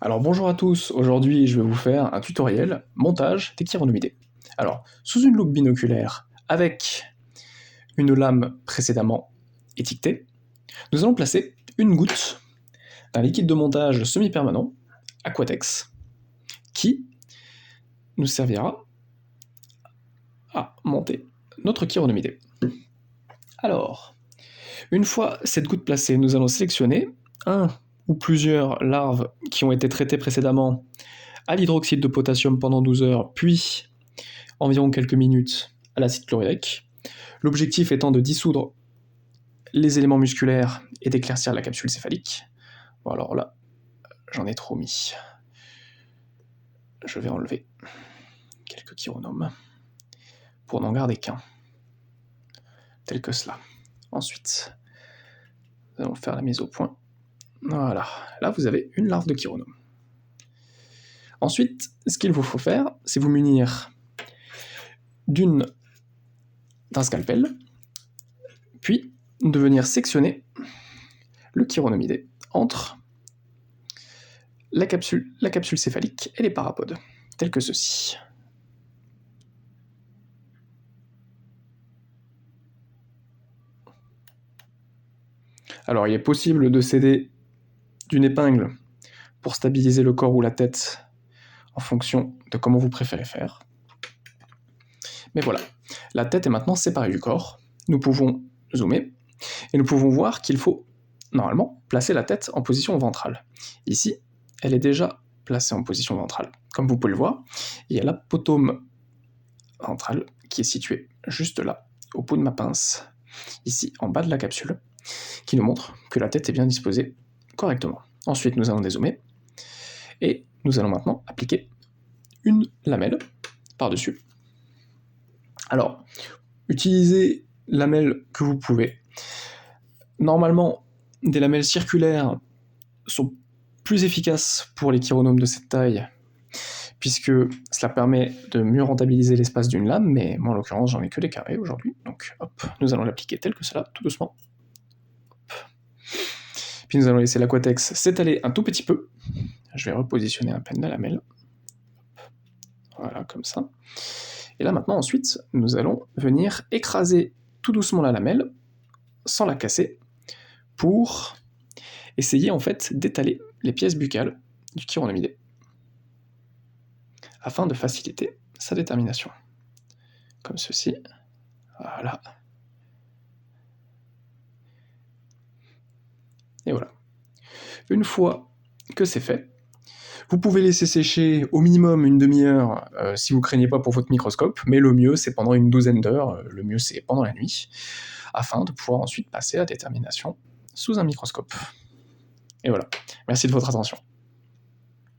Alors bonjour à tous, aujourd'hui je vais vous faire un tutoriel montage des chironomidés. Alors, sous une loupe binoculaire avec une lame précédemment étiquetée, nous allons placer une goutte d'un liquide de montage semi-permanent, Aquatex, qui nous servira à monter notre chironomidé. Alors, une fois cette goutte placée, nous allons sélectionner un ou plusieurs larves qui ont été traitées précédemment à l'hydroxyde de potassium pendant 12 heures, puis environ quelques minutes à l'acide chlorhydrique. L'objectif étant de dissoudre les éléments musculaires et d'éclaircir la capsule céphalique. Bon alors là, j'en ai trop mis. Je vais enlever quelques chironomes pour n'en garder qu'un, tel que cela. Ensuite, nous allons faire la mise au point. Voilà, là vous avez une larve de chironome. Ensuite, ce qu'il vous faut faire, c'est vous munir d'un scalpel, puis de venir sectionner le chironomidé entre la capsule céphalique et les parapodes, tels que ceci. Alors il est possible de s'aider d'une épingle pour stabiliser le corps ou la tête en fonction de comment vous préférez faire. Mais voilà, la tête est maintenant séparée du corps. Nous pouvons zoomer et nous pouvons voir qu'il faut normalement placer la tête en position ventrale. Ici, elle est déjà placée en position ventrale. Comme vous pouvez le voir, il y a l'apotome ventral qui est situé juste là, au bout de ma pince, ici en bas de la capsule, qui nous montre que la tête est bien disposée correctement. Ensuite, nous allons dézoomer et nous allons maintenant appliquer une lamelle par-dessus. Alors, utilisez lamelles que vous pouvez. Normalement, des lamelles circulaires sont plus efficaces pour les chironomes de cette taille, puisque cela permet de mieux rentabiliser l'espace d'une lame, mais moi en l'occurrence j'en ai que des carrés aujourd'hui, donc hop, nous allons l'appliquer tel que cela, tout doucement. Hop. Puis nous allons laisser l'Aquatex s'étaler un tout petit peu. Je vais repositionner à peine la lamelle. Voilà, comme ça. Et là maintenant, ensuite, nous allons venir écraser tout doucement la lamelle, sans la casser, pour essayer en fait d'étaler les pièces buccales du chironomidé, afin de faciliter sa détermination. Comme ceci. Voilà. Et voilà. Une fois que c'est fait, vous pouvez laisser sécher au minimum une demi-heure si vous craignez pas pour votre microscope, mais le mieux c'est pendant une douzaine d'heures, le mieux c'est pendant la nuit, afin de pouvoir ensuite passer à détermination sous un microscope. Et voilà. Merci de votre attention.